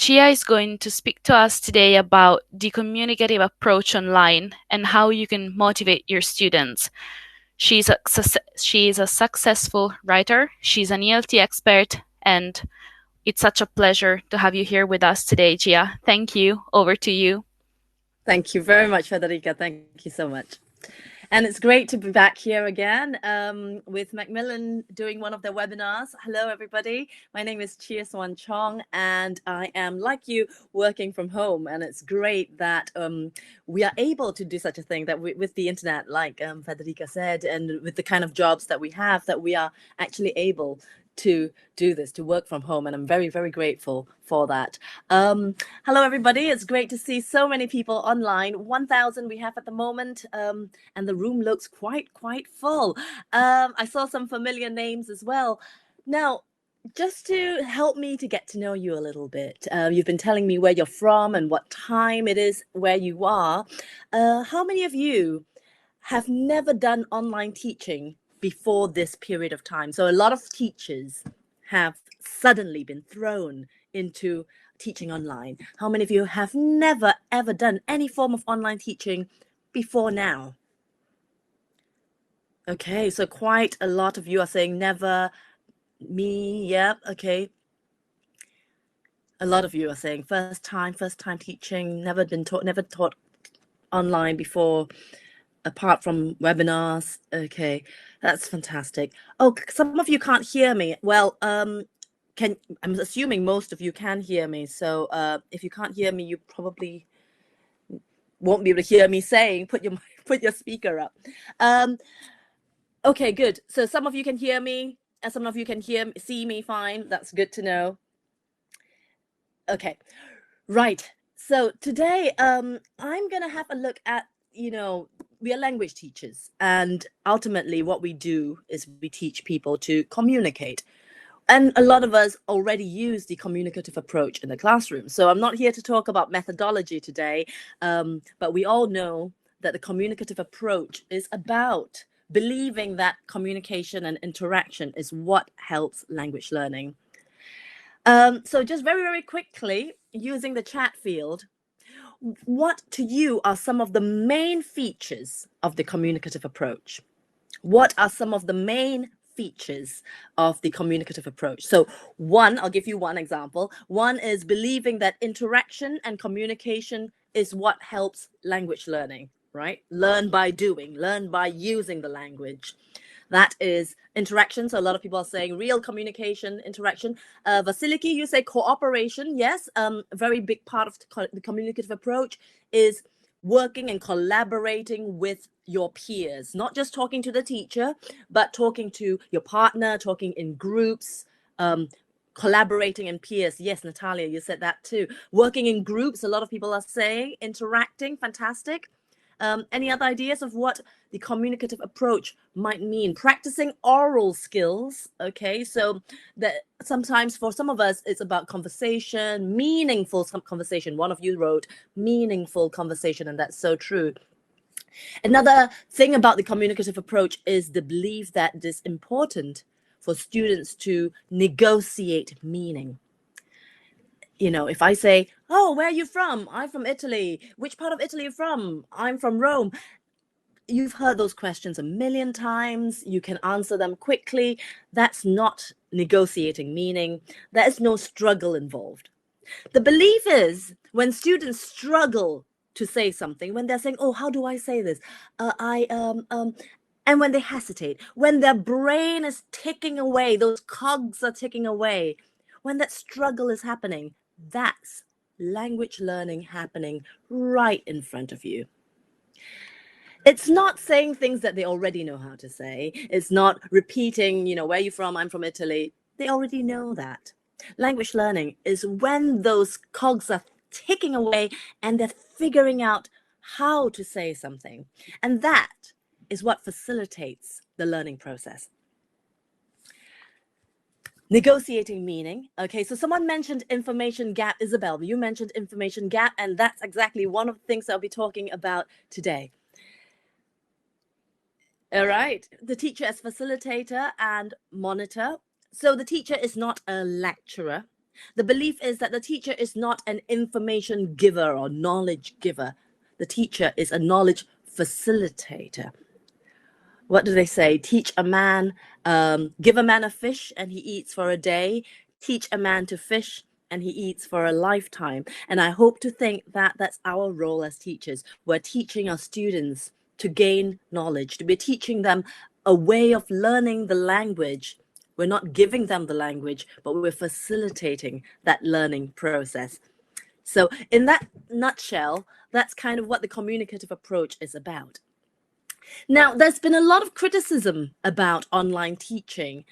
Chia is going to speak to us today about the communicative approach online and how you can motivate your students. She's a successful writer, she's an ELT expert, and it's such a pleasure to have you here with us today, Chia. Thank you. Over to you. Thank you very much, Federica. Thank you so much. And it's great to be back here again with Macmillan doing one of their webinars. Hello, everybody. My name is Chia Swan Chong, and I am, like you, working from home. And it's great that we are able to do such a thing, that with the internet, like Federica said, and with the kind of jobs that we have, that we are actually able to do this, to work from home. And I'm very, very grateful for that. Hello, everybody. It's great to see so many people online. 1,000 we have at the moment, and the room looks quite full. I saw some familiar names as well. Now, just to help me to get to know you a little bit, you've been telling me where you're from and what time it is where you are. How many of you have never done online teaching before this period of time? So a lot of teachers have suddenly been thrown into teaching online. How many of you have never ever done any form of online teaching before now? Okay, so quite a lot of you are saying never. Me, yeah, okay. A lot of you are saying first time teaching, never taught online before, apart from webinars. Okay, that's fantastic. Oh, some of you can't hear me. Well, I'm assuming most of you can hear me. So if you can't hear me, you probably won't be able to hear me saying, put your speaker up. Okay, good. So some of you can hear me, and some of you can see me fine. That's good to know. Okay, right. So today, I'm gonna have a look at, we are language teachers, and ultimately what we do is we teach people to communicate. And a lot of us already use the communicative approach in the classroom. So I'm not here to talk about methodology today, but we all know that the communicative approach is about believing that communication and interaction is what helps language learning. So just very, very quickly, using the chat field, what to you are some of the main features of the communicative approach? What are some of the main features of the communicative approach? So one, I'll give you one example. One is believing that interaction and communication is what helps language learning, right? Learn by doing, learn by using the language. That is interaction. So a lot of people are saying real communication, interaction. Vasiliki, you say cooperation. Yes, a very big part of the communicative approach is working and collaborating with your peers, not just talking to the teacher, but talking to your partner, talking in groups, collaborating in peers. Yes, Natalia, you said that too. Working in groups, a lot of people are saying, interacting, fantastic. Any other ideas of what the communicative approach might mean? Practicing oral skills. Okay, so that sometimes for some of us, it's about conversation, meaningful conversation. One of you wrote meaningful conversation, and that's so true. Another thing about the communicative approach is the belief that it is important for students to negotiate meaning. If I say, oh, where are you from? I'm from Italy. Which part of Italy are you from? I'm from Rome. You've heard those questions a million times. You can answer them quickly. That's not negotiating meaning. There is no struggle involved. The belief is when students struggle to say something, when they're saying, oh, how do I say this? And when they hesitate, when their brain is ticking away, those cogs are ticking away, when that struggle is happening, that's language learning happening right in front of you. It's not saying things that they already know how to say. It's not repeating, where are you from? I'm from Italy. They already know that. Language learning is when those cogs are ticking away and they're figuring out how to say something. And that is what facilitates the learning process. Negotiating meaning. Okay, so someone mentioned information gap. Isabel, you mentioned information gap, and that's exactly one of the things I'll be talking about today. All right, the teacher as facilitator and monitor. So the teacher is not a lecturer. The belief is that the teacher is not an information giver or knowledge giver. The teacher is a knowledge facilitator. What do they say? Teach a man, give a man a fish and he eats for a day. Teach a man to fish and he eats for a lifetime. And I hope to think that that's our role as teachers. We're teaching our students to gain knowledge, to be teaching them a way of learning the language. We're not giving them the language, but we're facilitating that learning process. So in that nutshell, that's kind of what the communicative approach is about. Now, there's been a lot of criticism about online teaching.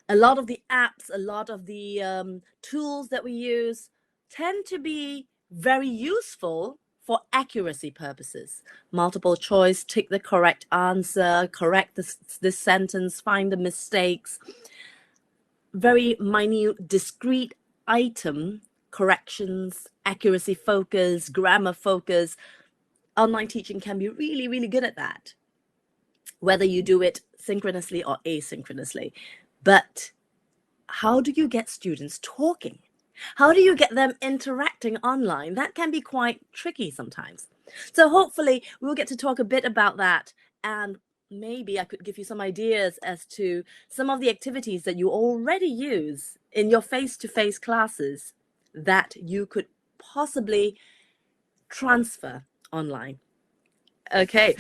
A lot of the apps, a lot of the tools that we use tend to be very useful for accuracy purposes. Multiple choice, tick the correct answer, correct this sentence, find the mistakes. Very minute, discrete item corrections, accuracy focus, grammar focus. Online teaching can be really, really good at that, whether you do it synchronously or asynchronously. But how do you get students talking? How do you get them interacting online? That can be quite tricky sometimes. So hopefully we'll get to talk a bit about that, and maybe I could give you some ideas as to some of the activities that you already use in your face-to-face classes that you could possibly transfer online. Okay,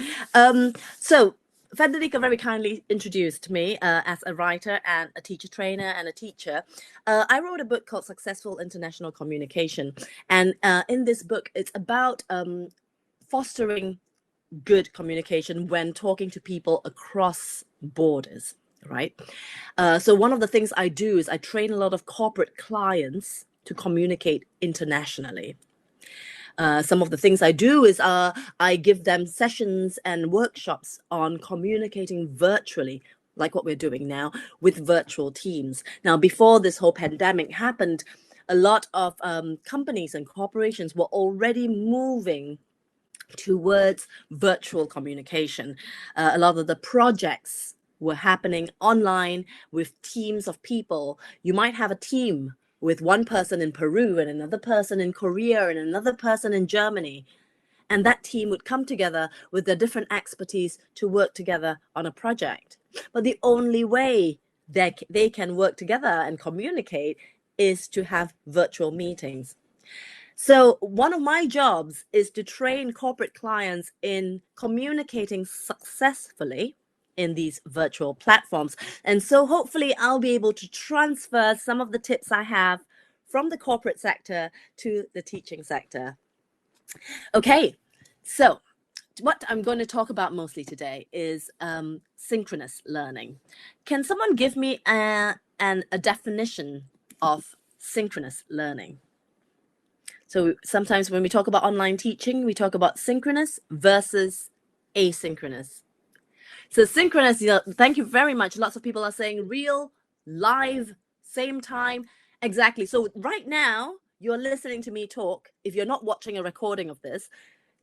so Federica very kindly introduced me as a writer and a teacher trainer and a teacher. I wrote a book called Successful International Communication. And in this book, it's about fostering good communication when talking to people across borders, right? So one of the things I do is I train a lot of corporate clients to communicate internationally. Some of the things I do is I give them sessions and workshops on communicating virtually, like what we're doing now with virtual teams. Now, before this whole pandemic happened, a lot of companies and corporations were already moving towards virtual communication. A lot of the projects were happening online with teams of people. You might have a team with one person in Peru and another person in Korea and another person in Germany. And that team would come together with their different expertise to work together on a project. But the only way they can work together and communicate is to have virtual meetings. So one of my jobs is to train corporate clients in communicating successfully in these virtual platforms. And so hopefully I'll be able to transfer some of the tips I have from the corporate sector to the teaching sector. Okay, so what I'm going to talk about mostly today is synchronous learning. Can someone give me a definition of synchronous learning? So sometimes when we talk about online teaching, we talk about synchronous versus asynchronous. So synchronous, thank you very much. Lots of people are saying real, live, same time. Exactly. So right now, you're listening to me talk. If you're not watching a recording of this,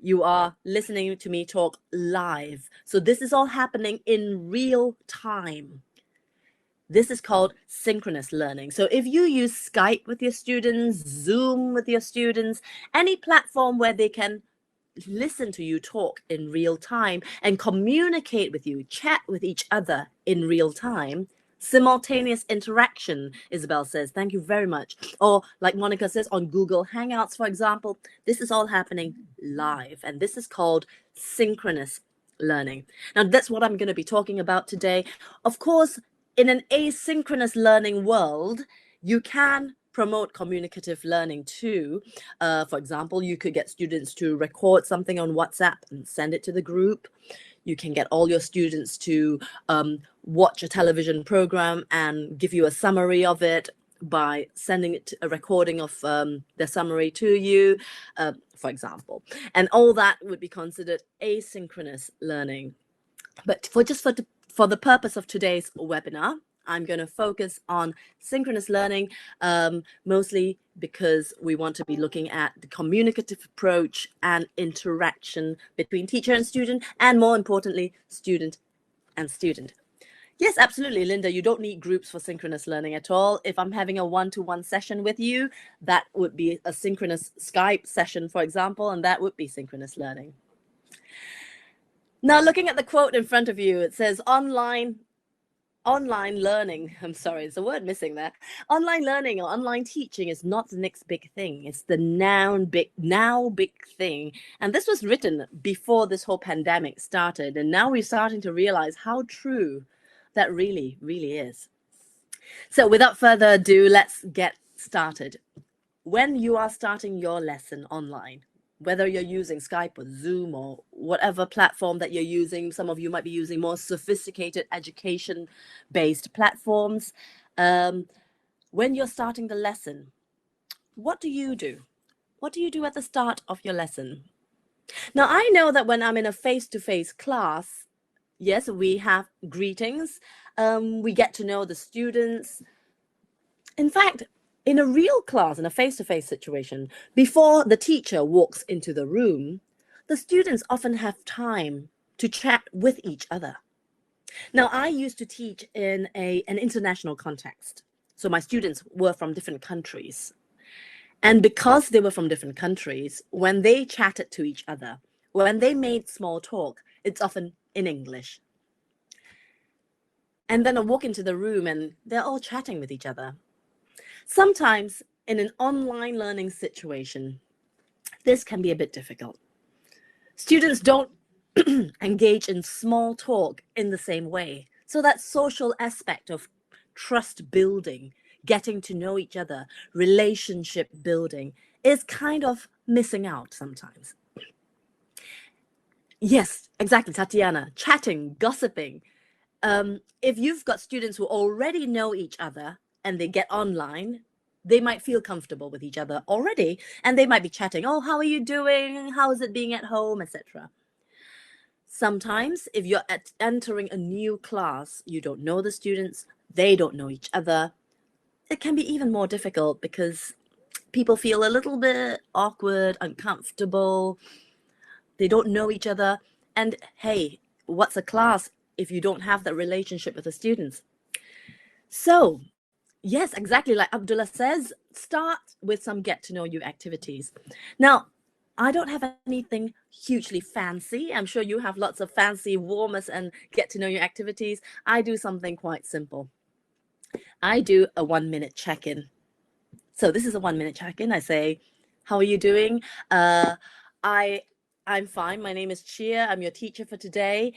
you are listening to me talk live. So this is all happening in real time. This is called synchronous learning. So if you use Skype with your students, Zoom with your students, any platform where they can listen to you talk in real time and communicate with you, chat with each other in real time, simultaneous interaction, Isabel says, thank you very much. Or like Monica says, on Google Hangouts, for example, this is all happening live, and this is called synchronous learning. Now, that's what I'm going to be talking about today. Of course, in an asynchronous learning world, you can promote communicative learning too. For example, you could get students to record something on WhatsApp and send it to the group. You can get all your students to watch a television program and give you a summary of it by sending it a recording of the summary to you, for example. And all that would be considered asynchronous learning. But for the purpose of today's webinar, I'm going to focus on synchronous learning, mostly because we want to be looking at the communicative approach and interaction between teacher and student, and more importantly, student and student. Yes, absolutely, Linda. You don't need groups for synchronous learning at all. If I'm having a one-to-one session with you, that would be a synchronous Skype session, for example, and that would be synchronous learning. Now, looking at the quote in front of you, it says online learning. I'm sorry, there's a word missing there. Online learning or online teaching is not the next big thing. It's the now big thing. And this was written before this whole pandemic started. And now we're starting to realize how true that really, really is. So without further ado, let's get started. When you are starting your lesson online, whether you're using Skype or Zoom or whatever platform that you're using, some of you might be using more sophisticated education-based platforms. When you're starting the lesson, what do you do? What do you do at the start of your lesson? Now, I know that when I'm in a face-to-face class, yes, we have greetings. We get to know the students. In fact, in a real class, in a face-to-face situation, before the teacher walks into the room, the students often have time to chat with each other. Now, I used to teach in an international context. So my students were from different countries. And because they were from different countries, when they chatted to each other, when they made small talk, it's often in English. And then I walk into the room and they're all chatting with each other. Sometimes in an online learning situation, this can be a bit difficult. Students don't engage in small talk in the same way. So that social aspect of trust building, getting to know each other, relationship building is kind of missing out sometimes. Yes, exactly, Tatiana. Chatting, gossiping. If you've got students who already know each other and they get online, they might feel comfortable with each other already, and they might be chatting, oh, how are you doing? How is it being at home, etc. Sometimes if you're entering a new class, you don't know the students, they don't know each other, it can be even more difficult because people feel a little bit awkward, uncomfortable, they don't know each other. And hey, what's a class if you don't have that relationship with the students? So yes, exactly like Abdullah says, start with some get to know you activities. Now, I don't have anything hugely fancy. I'm sure you have lots of fancy warmers and get to know you activities. I do something quite simple. I do a 1-minute check-in. So this is a 1-minute check-in. I say, how are you doing? I I'm fine. My name is Chia. I'm your teacher for today.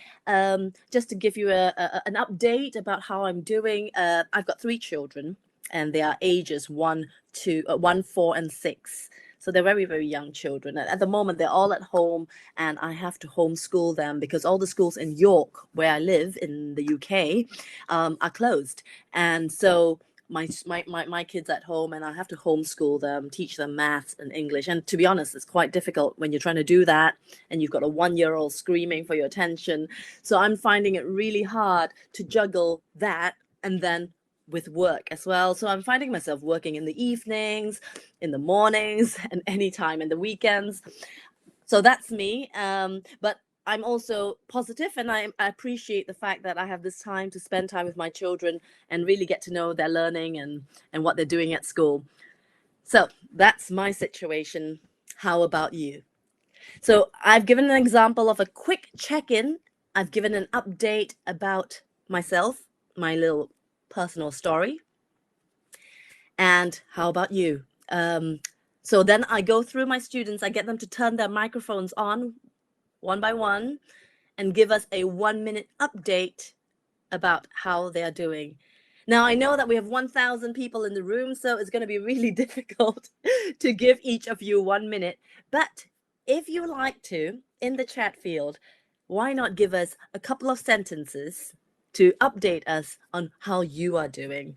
Just to give you an update about how I'm doing. I've got 3 children, and they are ages 1, 4, and 6. So they're very, very young children. At the moment, they're all at home, and I have to homeschool them because all the schools in York, where I live in the UK, are closed. And so my kids at home, and I have to homeschool them, teach them maths and English. And to be honest, it's quite difficult when you're trying to do that and you've got a 1-year-old screaming for your attention. So I'm finding it really hard to juggle that and then with work as well. So I'm finding myself working in the evenings, in the mornings, and anytime in the weekends. So that's me. But I'm also positive, and I appreciate the fact that I have this time to spend time with my children and really get to know their learning and what they're doing at school. So that's my situation. How about you? So I've given an example of a quick check-in. I've given an update about myself, my little personal story. And how about you? So then I go through my students, I get them to turn their microphones on one by one and give us a 1-minute update about how they are doing. Now, I know that we have 1,000 people in the room, so it's going to be really difficult to give each of you 1 minute. But if you like to, in the chat field, why not give us a couple of sentences to update us on how you are doing?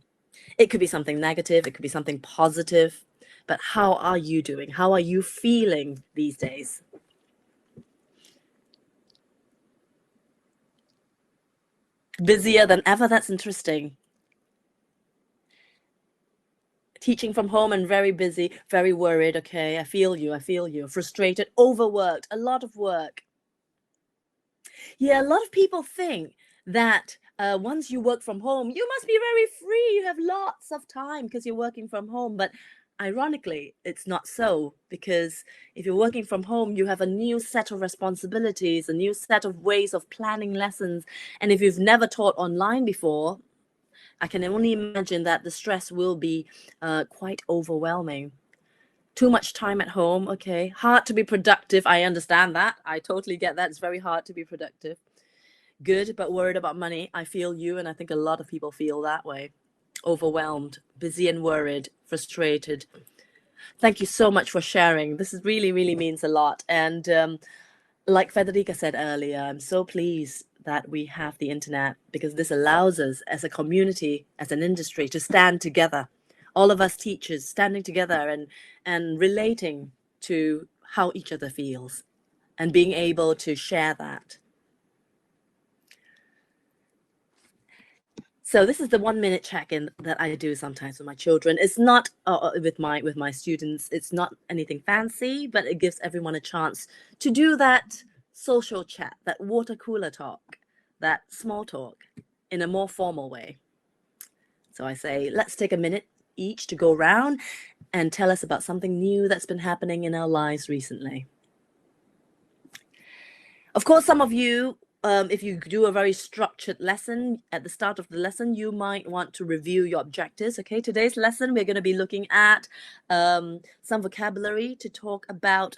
It could be something negative, it could be something positive, but how are you doing? How are you feeling these days? Busier than ever? That's interesting. Teaching from home and very busy, very worried. Okay, I feel you. I feel you. Frustrated, overworked, a lot of work. Yeah, a lot of people think that once you work from home, you must be very free. You have lots of time because you're working from home. But ironically, it's not so, because if you're working from home, you have a new set of responsibilities, a new set of ways of planning lessons. And if you've never taught online before, I can only imagine that the stress will be quite overwhelming. Too much time at home, okay. Hard to be productive. I understand that. I totally get that. It's very hard to be productive. Good, but worried about money. I feel you, and I think a lot of people feel that way. Overwhelmed, busy and worried, frustrated. Thank you so much for sharing. This is really, really means a lot. And like Federica said earlier, I'm so pleased that we have the internet, because this allows us as a community, as an industry, to stand together. All of us teachers standing together and relating to how each other feels and being able to share that. So this is the 1 minute check-in that I do sometimes with my children. It's not with my students. It's not anything fancy, but it gives everyone a chance to do that social chat, that water cooler talk, that small talk in a more formal way. So I say, let's take a minute each to go around and tell us about something new that's been happening in our lives recently. Of course, some of you, if you do a very structured lesson, at the start of the lesson, you might want to review your objectives. Okay, today's lesson, we're going to be looking at some vocabulary to talk about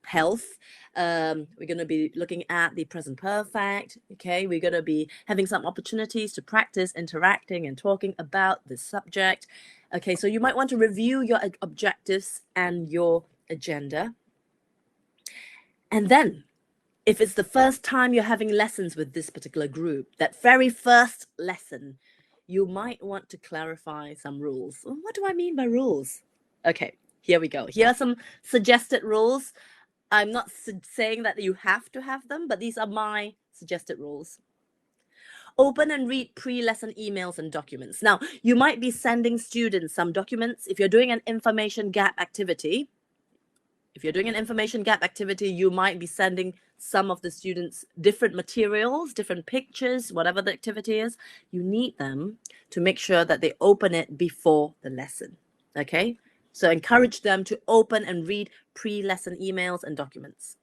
health. We're going to be looking at the present perfect. Okay, we're going to be having some opportunities to practice interacting and talking about this subject. Okay, so you might want to review your objectives and your agenda. And then, if it's the first time you're having lessons with this particular group, that very first lesson, you might want to clarify some rules. What do I mean by rules? Okay, here we go. Here are some suggested rules. I'm not saying that you have to have them, but these are my suggested rules. Open and read pre-lesson emails and documents. Now, you might be sending students some documents. If you're doing an information gap activity, you might be sending some of the students different materials, different pictures, whatever the activity is. You need them to make sure that they open it before the lesson. Okay? So encourage them to open and read pre-lesson emails and documents.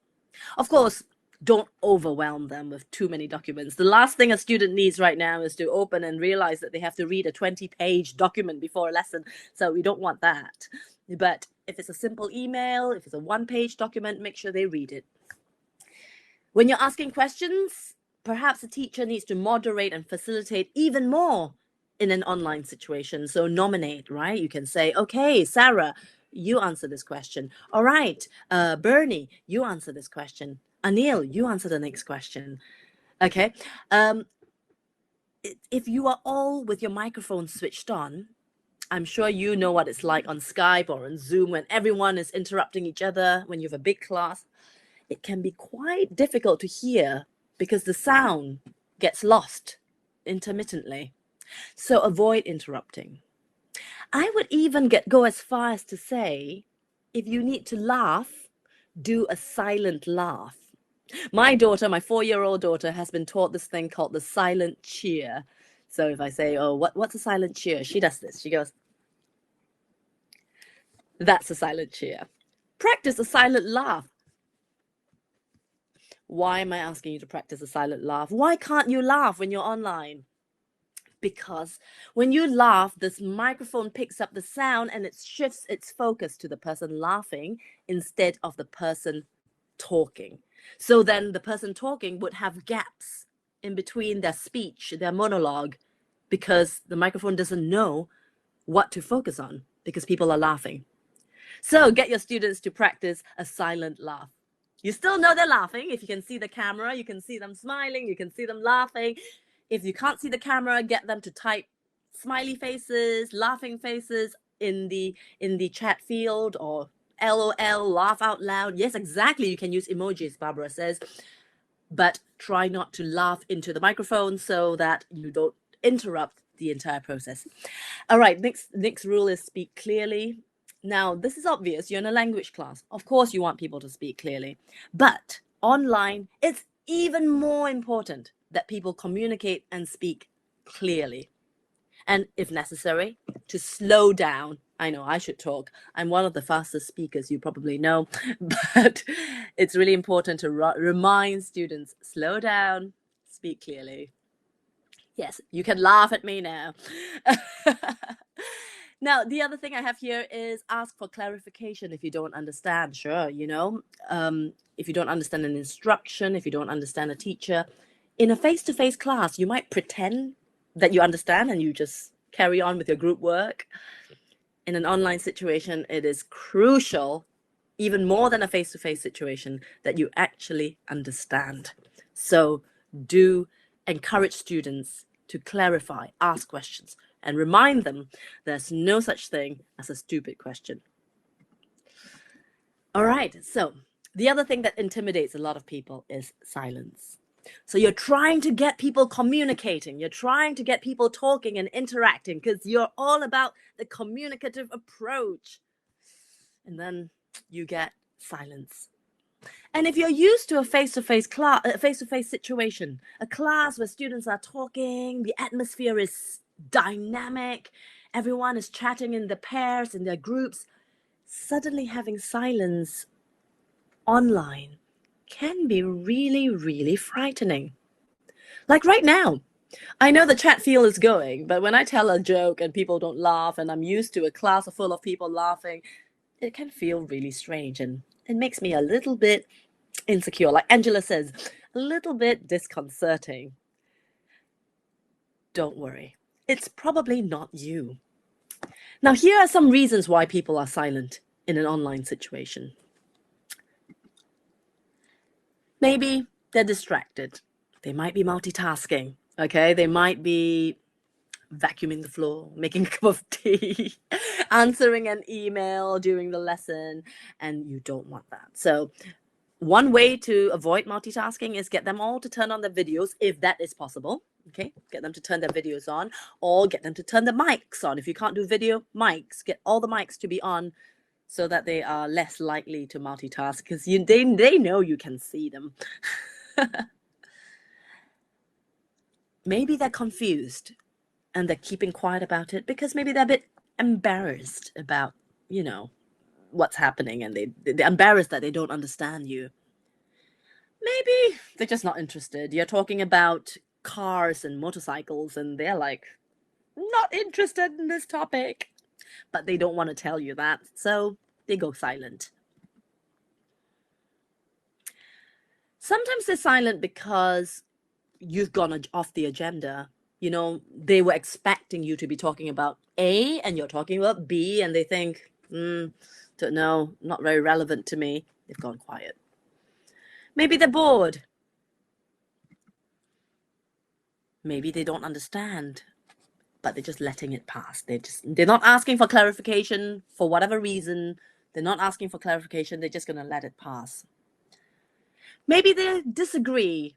Of course, don't overwhelm them with too many documents. The last thing a student needs right now is to open and realize that they have to read a 20-page document before a lesson. So we don't want that. But if it's a simple email, if it's a 1-page document, make sure they read it. When you're asking questions, perhaps a teacher needs to moderate and facilitate even more in an online situation. So nominate, right? You can say, okay, Sarah, you answer this question. All right, Bernie, you answer this question. Anil, you answer the next question. Okay. If you are all with your microphone switched on, I'm sure you know what it's like on Skype or on Zoom when everyone is interrupting each other, when you have a big class. It can be quite difficult to hear because the sound gets lost intermittently. So avoid interrupting. I would even go as far as to say, if you need to laugh, do a silent laugh. My daughter, my 4-year-old daughter, has been taught this thing called the silent cheer. So if I say, oh, what's a silent cheer? She does this. She goes, that's a silent cheer. Practice a silent laugh. Why am I asking you to practice a silent laugh? Why can't you laugh when you're online? Because when you laugh, this microphone picks up the sound and it shifts its focus to the person laughing instead of the person talking. So then the person talking would have gaps in between their speech, their monologue, because the microphone doesn't know what to focus on because people are laughing. So get your students to practice a silent laugh. You still know they're laughing. If you can see the camera, you can see them smiling, you can see them laughing. If you can't see the camera, get them to type smiley faces, laughing faces in the chat field, or LOL, laugh out loud. Yes, exactly. You can use emojis, Barbara says, but try not to laugh into the microphone so that you don't interrupt the entire process. All right, next rule is speak clearly. Now, this is obvious. You're in a language class. Of course, you want people to speak clearly. But online, it's even more important that people communicate and speak clearly. And if necessary, to slow down. I know I should talk. I'm one of the fastest speakers, you probably know, but it's really important to remind students, slow down, speak clearly. Yes, you can laugh at me now. Now, the other thing I have here is ask for clarification if you don't understand. Sure, if you don't understand an instruction, if you don't understand a teacher, in a face-to-face class, you might pretend that you understand and you just carry on with your group work. In an online situation, it is crucial, even more than a face-to-face situation, that you actually understand. So do encourage students to clarify, ask questions, and remind them there's no such thing as a stupid question. All right, so the other thing that intimidates a lot of people is silence. So you're trying to get people communicating, you're trying to get people talking and interacting because you're all about the communicative approach. And then you get silence. And if you're used to a face-to-face situation, a class where students are talking, the atmosphere is dynamic, everyone is chatting in their pairs, in their groups, suddenly having silence online can be really, really frightening. Like right now, I know the chat field is going, but when I tell a joke and people don't laugh and I'm used to a class full of people laughing, it can feel really strange and it makes me a little bit insecure. Like Angela says, a little bit disconcerting. Don't worry, it's probably not you. Now, here are some reasons why people are silent in an online situation. Maybe they're distracted. They might be multitasking, okay? They might be vacuuming the floor, making a cup of tea, answering an email during the lesson, and you don't want that. So one way to avoid multitasking is get them all to turn on their videos, if that is possible. Okay, get them to turn their videos on, or get them to turn the mics on. If you can't do video, mics, get all the mics to be on so that they are less likely to multitask because they know you can see them. Maybe they're confused and they're keeping quiet about it because maybe they're a bit embarrassed about, what's happening, and they're embarrassed that they don't understand you. Maybe they're just not interested. You're talking about cars and motorcycles and they're like, not interested in this topic, but they don't want to tell you that, so they go silent. Sometimes they're silent because you've gone off the agenda. They were expecting you to be talking about A and you're talking about B, and they think, don't know, not very relevant to me. They've gone quiet. Maybe they're bored. Maybe they don't understand, but they're just letting it pass. They're not asking for clarification for whatever reason. They're not asking for clarification. They're just going to let it pass. Maybe they disagree.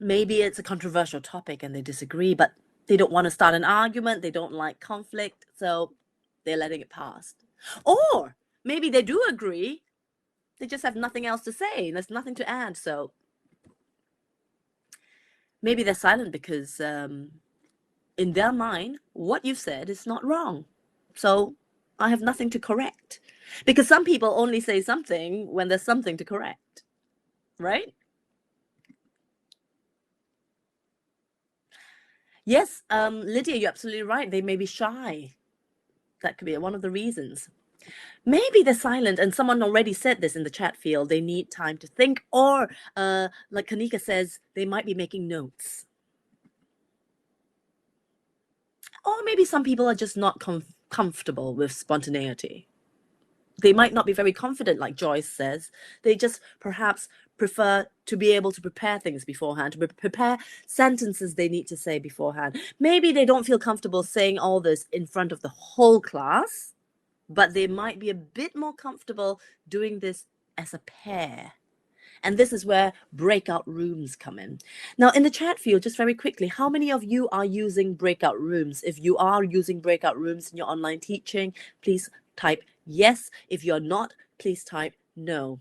Maybe it's a controversial topic and they disagree, but they don't want to start an argument. They don't like conflict, so they're letting it pass. Or maybe they do agree. They just have nothing else to say. There's nothing to add, so maybe they're silent because in their mind, what you've said is not wrong. So I have nothing to correct. Because some people only say something when there's something to correct, right? Yes, Lydia, you're absolutely right. They may be shy. That could be one of the reasons. Maybe they're silent, and someone already said this in the chat field. They need time to think, or like Kanika says, they might be making notes. Or maybe some people are just not comfortable with spontaneity. They might not be very confident, like Joyce says. They just perhaps prefer to be able to prepare things beforehand, to prepare sentences they need to say beforehand. Maybe they don't feel comfortable saying all this in front of the whole class, but they might be a bit more comfortable doing this as a pair. And this is where breakout rooms come in. Now, in the chat field, just very quickly, how many of you are using breakout rooms? If you are using breakout rooms in your online teaching, please type yes. If you're not, please type no.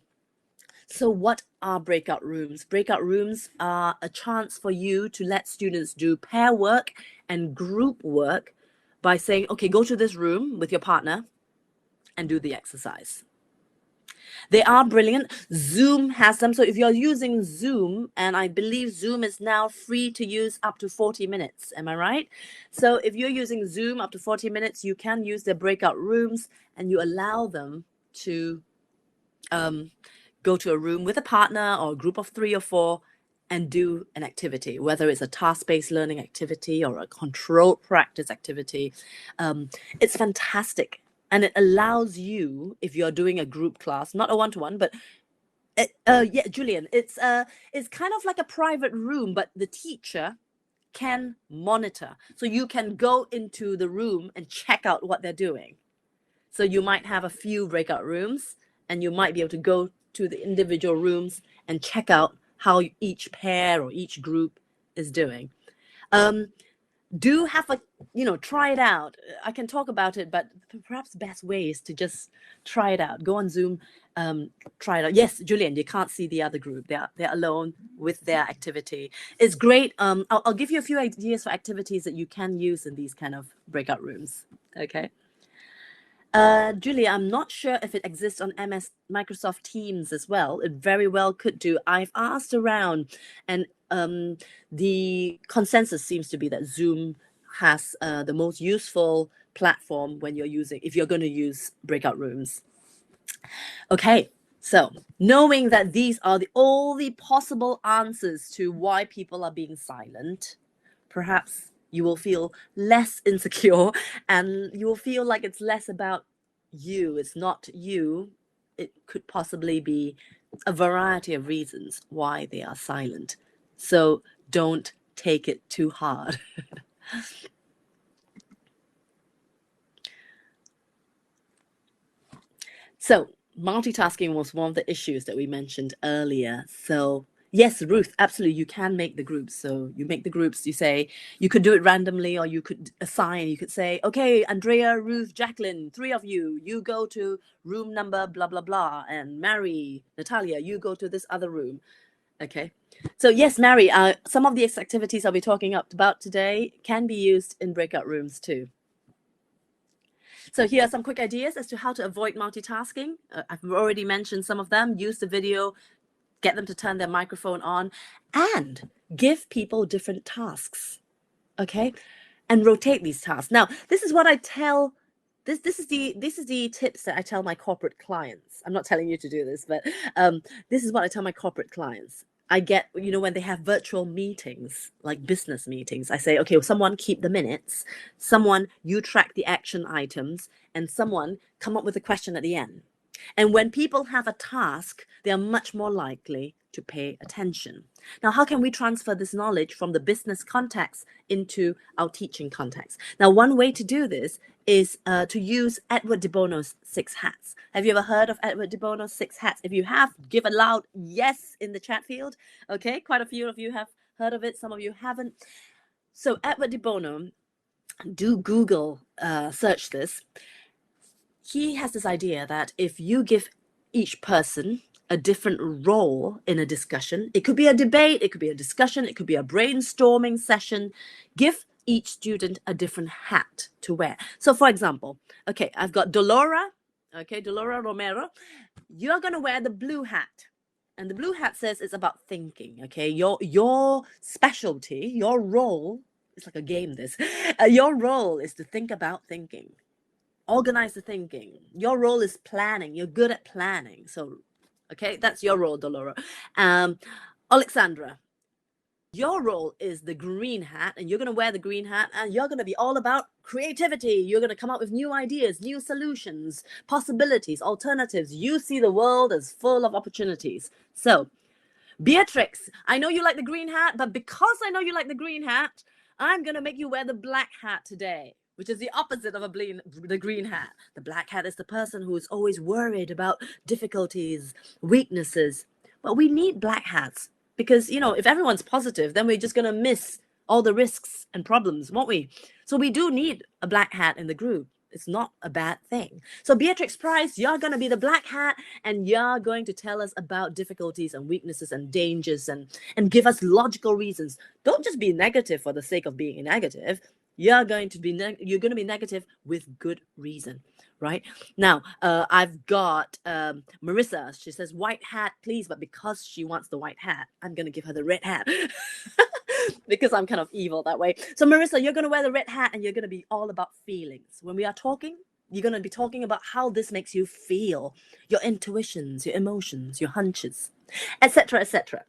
So what are breakout rooms? Breakout rooms are a chance for you to let students do pair work and group work by saying, okay, go to this room with your partner and do the exercise. They are brilliant. Zoom has them. So if you're using Zoom, and I believe Zoom is now free to use up to 40 minutes. Am I right? So if you're using Zoom up to 40 minutes, you can use their breakout rooms and you allow them to go to a room with a partner or a group of 3 or 4 and do an activity, whether it's a task-based learning activity or a controlled practice activity. It's fantastic. And it allows you, if you're doing a group class, not a one-to-one, but yeah, Julian, it's kind of like a private room, but the teacher can monitor. So you can go into the room and check out what they're doing. So you might have a few breakout rooms and you might be able to go to the individual rooms and check out how each pair or each group is doing. Do have a, try it out. I can talk about it, but perhaps the best way is to just try it out. Go on Zoom, try it out. Yes, Julian, you can't see the other group. They're alone with their activity. It's great. I'll give you a few ideas for activities that you can use in these kind of breakout rooms. Okay. Julia, I'm not sure if it exists on Microsoft Teams as well. It very well could do. I've asked around, and the consensus seems to be that Zoom has the most useful platform when if you're going to use breakout rooms. Okay, so knowing that these are all the possible answers to why people are being silent, perhaps you will feel less insecure and you will feel like it's less about you. It's not you. It could possibly be a variety of reasons why they are silent. So don't take it too hard. So multitasking was one of the issues that we mentioned earlier. So yes, Ruth, absolutely. You can make the groups. So you make the groups, you say, you could do it randomly or you could assign, you could say, okay, Andrea, Ruth, Jacqueline, 3 of you go to room number blah, blah, blah. And Mary, Natalia, you go to this other room. Okay. So yes, Mary, some of these activities I'll be talking about today can be used in breakout rooms too. So here are some quick ideas as to how to avoid multitasking. I've already mentioned some of them. Use the video, get them to turn their microphone on, and give people different tasks, okay? And rotate these tasks. Now, this is what I tell. This is the tips that I tell my corporate clients. I'm not telling you to do this, but this is what I tell my corporate clients. I get, when they have virtual meetings, like business meetings, I say, okay, well, someone keep the minutes, someone you track the action items, and someone come up with a question at the end. And when people have a task, they are much more likely to pay attention. Now, how can we transfer this knowledge from the business context into our teaching context? Now, one way to do this is to use Edward de Bono's 6 hats. Have you ever heard of Edward de Bono's 6 hats? If you have, give a loud yes in the chat field. Okay, quite a few of you have heard of it. Some of you haven't. So Edward de Bono, do Google search this. He has this idea that if you give each person a different role in a discussion, it could be a debate, it could be a discussion, it could be a brainstorming session, give each student a different hat to wear. So for example, okay, I've got Dolora Romero, you're going to wear the blue hat. And the blue hat says it's about thinking, okay? Your specialty, your role, it's like a game this, your role is to think about thinking. Organize the thinking. Your role is planning. You're good at planning. So, okay, that's your role, Dolora. Alexandra, your role is the green hat, and you're going to wear the green hat, and you're going to be all about creativity. You're going to come up with new ideas, new solutions, possibilities, alternatives. You see the world as full of opportunities. So, Beatrix, I know you like the green hat, but because I know you like the green hat, I'm going to make you wear the black hat today, which is the opposite of the green hat. The black hat is the person who is always worried about difficulties, weaknesses. But we need black hats because, if everyone's positive, then we're just going to miss all the risks and problems, won't we? So we do need a black hat in the group. It's not a bad thing. So Beatrix Price, you're going to be the black hat, and you're going to tell us about difficulties and weaknesses and dangers, and give us logical reasons. Don't just be negative for the sake of being negative. You're going to be negative with good reason, right? Now, I've got Marissa. She says white hat, please, but because she wants the white hat, I'm going to give her the red hat. Because I'm kind of evil that way. So Marissa, you're going to wear the red hat, and you're going to be all about feelings. When we are talking, you're going to be talking about how this makes you feel, your intuitions, your emotions, your hunches, etc., etc.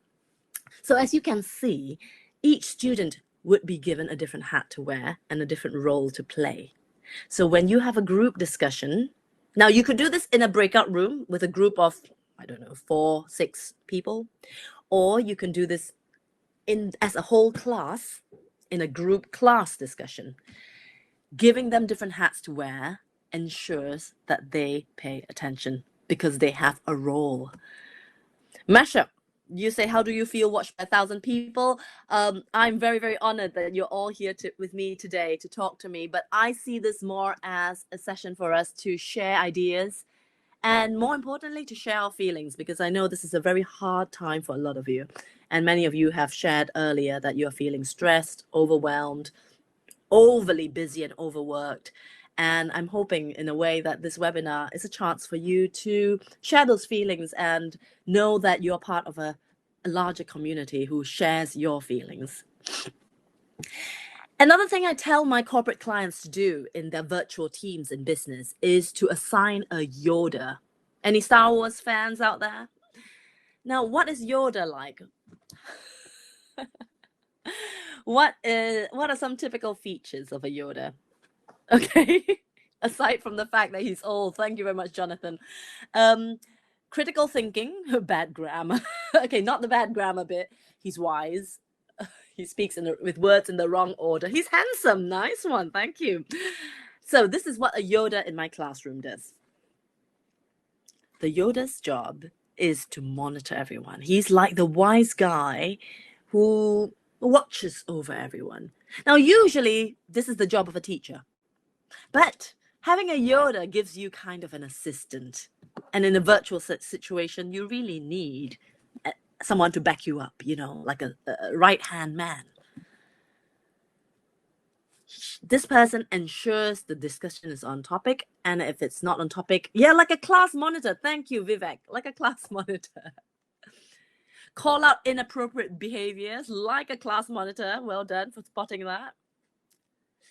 So as you can see, each student would be given a different hat to wear and a different role to play. So when you have a group discussion, now you could do this in a breakout room with a group of, I don't know, 4, 6 people, or you can do this as a whole class in a group class discussion. Giving them different hats to wear ensures that they pay attention because they have a role. Mashup, you say, how do you feel watched by 1,000 people? I'm very, very honored that you're all here with me today to talk to me, but I see this more as a session for us to share ideas, and more importantly, to share our feelings, because I know this is a very hard time for a lot of you. And many of you have shared earlier that you're feeling stressed, overwhelmed, overly busy and overworked. And I'm hoping in a way that this webinar is a chance for you to share those feelings and know that you're part of a larger community who shares your feelings. Another thing I tell my corporate clients to do in their virtual teams in business is to assign a Yoda. Any Star Wars fans out there? Now, what is Yoda like? What are some typical features of a Yoda? Okay, aside from the fact that he's old. Thank you very much, Jonathan. Critical thinking, bad grammar. Okay, not the bad grammar bit. He's wise. He speaks with words in the wrong order. He's handsome. Nice one. Thank you. So this is what a Yoda in my classroom does. The Yoda's job is to monitor everyone. He's like the wise guy who watches over everyone. Now, usually this is the job of a teacher, but having a Yoda gives you kind of an assistant. And in a virtual situation, you really need someone to back you up, like a right-hand man. This person ensures the discussion is on topic, and if it's not on topic, like a class monitor. Thank you, Vivek. Like a class monitor. Call out inappropriate behaviors like a class monitor. Well done for spotting that.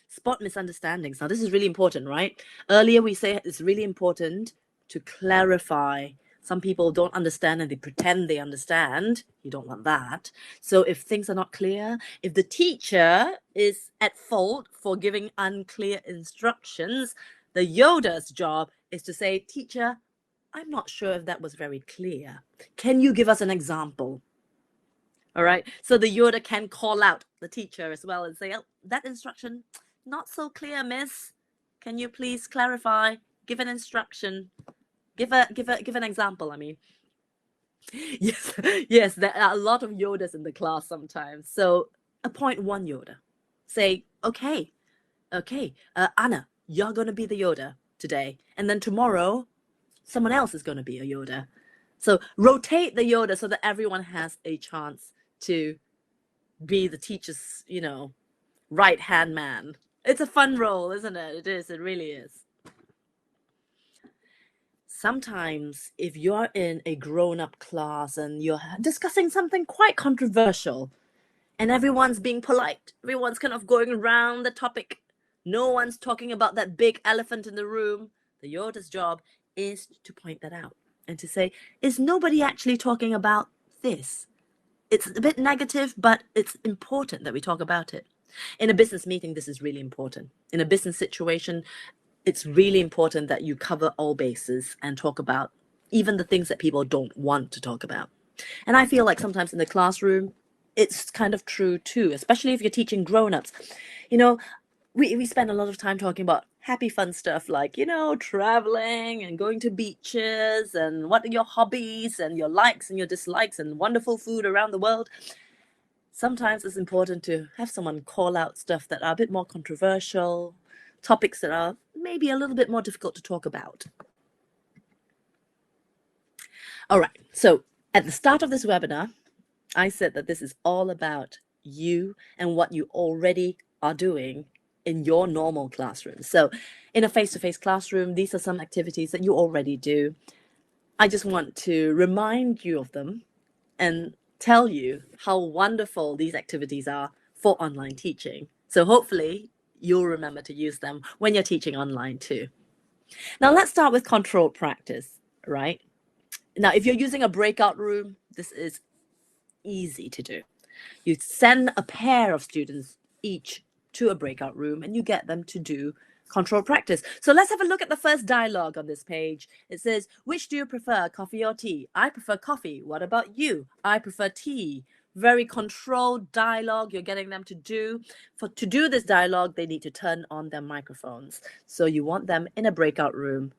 Spot misunderstandings. Now, this is really important, right? Earlier, we say it's really important to clarify. Some people don't understand and they pretend they understand. You don't want that. So if things are not clear, if the teacher is at fault for giving unclear instructions, the Yoda's job is to say, teacher, I'm not sure if that was very clear. Can you give us an example? All right. So the Yoda can call out the teacher as well and say, oh, that instruction, not so clear, miss. Can you please clarify? Give an instruction. Give an example, I mean. Yes, there are a lot of Yodas in the class sometimes. So appoint one Yoda. Say, okay, Anna, you're going to be the Yoda today. And then tomorrow, someone else is going to be a Yoda. So rotate the Yoda so that everyone has a chance to be the teacher's, right-hand man. It's a fun role, isn't it? It is. It really is. Sometimes if you're in a grown-up class and you're discussing something quite controversial and everyone's being polite, everyone's kind of going around the topic, no one's talking about that big elephant in the room, the Yoda's job is to point that out and to say, is nobody actually talking about this? It's a bit negative, but it's important that we talk about it. In a business meeting, this is really important. In a business situation, it's really important that you cover all bases and talk about even the things that people don't want to talk about. And I feel like sometimes in the classroom, it's kind of true too, especially if you're teaching grown-ups. We spend a lot of time talking about happy, fun stuff like, traveling and going to beaches and what are your hobbies and your likes and your dislikes and wonderful food around the world. Sometimes it's important to have someone call out stuff that are a bit more controversial, topics that are maybe a little bit more difficult to talk about. All right, so at the start of this webinar, I said that this is all about you and what you already are doing in your normal classroom. So in a face-to-face classroom, these are some activities that you already do. I just want to remind you of them and tell you how wonderful these activities are for online teaching. So hopefully you'll remember to use them when you're teaching online too. Now let's start with controlled practice, right? Now, if you're using a breakout room, this is easy to do. You send a pair of students each to a breakout room and you get them to do controlled practice. So let's have a look at the first dialogue on this page. It says, which do you prefer, coffee or tea? I prefer coffee. What about you? I prefer tea. Very controlled dialogue you're getting them to do. To do this dialogue, they need to turn on their microphones. So you want them in a breakout room,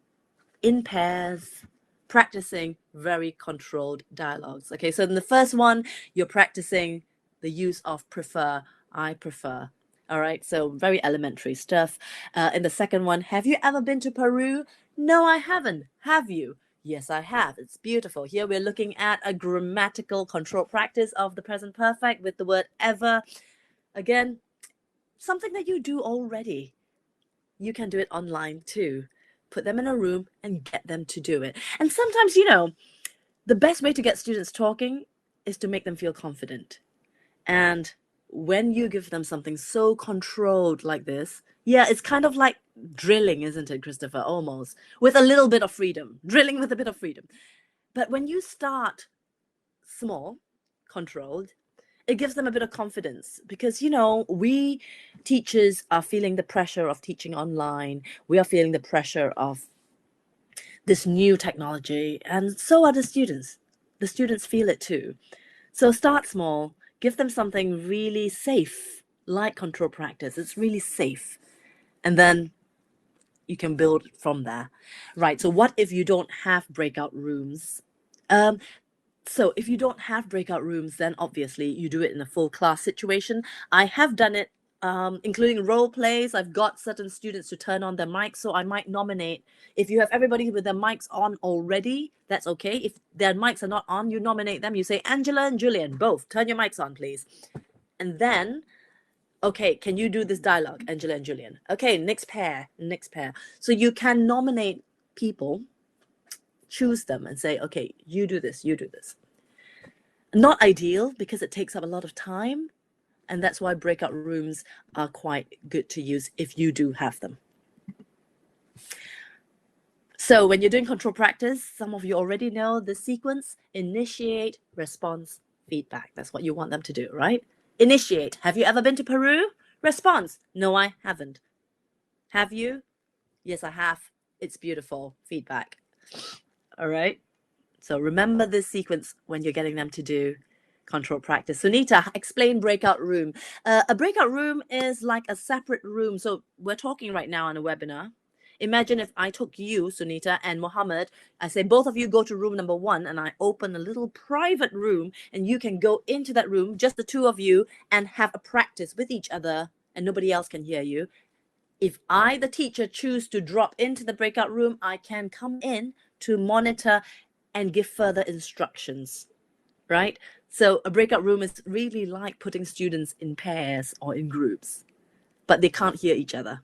in pairs, practicing very controlled dialogues. Okay, so in the first one, you're practicing the use of prefer, I prefer. All right, so very elementary stuff. In the second one, have you ever been to Peru? No, I haven't. Have you? Yes, I have. It's beautiful. Here we're looking at a grammatical control practice of the present perfect with the word ever. Again, something that you do already. You can do it online too. Put them in a room and get them to do it. And sometimes, the best way to get students talking is to make them feel confident. And when you give them something so controlled like this, yeah, it's kind of like drilling, isn't it, Christopher? Almost. With a little bit of freedom. Drilling with a bit of freedom. But when you start small, controlled, it gives them a bit of confidence because, we teachers are feeling the pressure of teaching online. We are feeling the pressure of this new technology, and so are the students. The students feel it too. So start small, give them something really safe, like control practice. It's really safe. And then you can build from there. Right, so what if you don't have breakout rooms? So if you don't have breakout rooms, then obviously you do it in a full class situation. I have done it, including role plays. I've got certain students to turn on their mics, so I might nominate. If you have everybody with their mics on already, that's okay. If their mics are not on, you nominate them. You say, Angela and Julian, both, turn your mics on, please. And then, okay, can you do this dialogue, Angela and Julian? Okay, next pair. So you can nominate people, choose them and say, okay, you do this. Not ideal because it takes up a lot of time, and that's why breakout rooms are quite good to use if you do have them. So when you're doing control practice, some of you already know the sequence: initiate, response, feedback. That's what you want them to do, right? Initiate. Have you ever been to Peru? Response. No, I haven't. Have you? Yes, I have. It's beautiful. Feedback. All right. So remember this sequence when you're getting them to do control practice. Sunita, explain breakout room. A breakout room is like a separate room. So we're talking right now on a webinar. Imagine if I took you, Sunita, and Mohammed, I say both of you go to room number 1, and I open a little private room, and you can go into that room, just the two of you, and have a practice with each other, and nobody else can hear you. If I, the teacher, choose to drop into the breakout room, I can come in to monitor and give further instructions, right? So a breakout room is really like putting students in pairs or in groups, but they can't hear each other.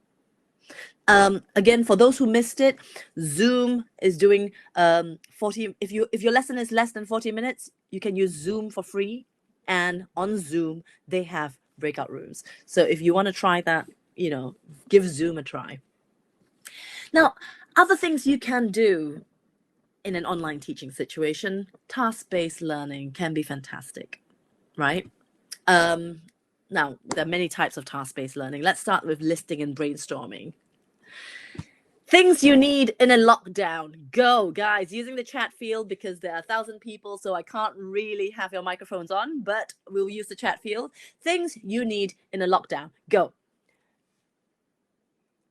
Again, for those who missed it, Zoom is doing 40. If your lesson is less than 40 minutes, you can use Zoom for free, and on Zoom they have breakout rooms. So if you want to try that, give Zoom a try. Now, other things you can do in an online teaching situation, task-based learning can be fantastic, right? Now, there are many types of task-based learning. Let's start with listing and brainstorming. Things you need in a lockdown. Go, guys, using the chat field because there are 1,000 people, so I can't really have your microphones on, but we'll use the chat field. Things you need in a lockdown. Go.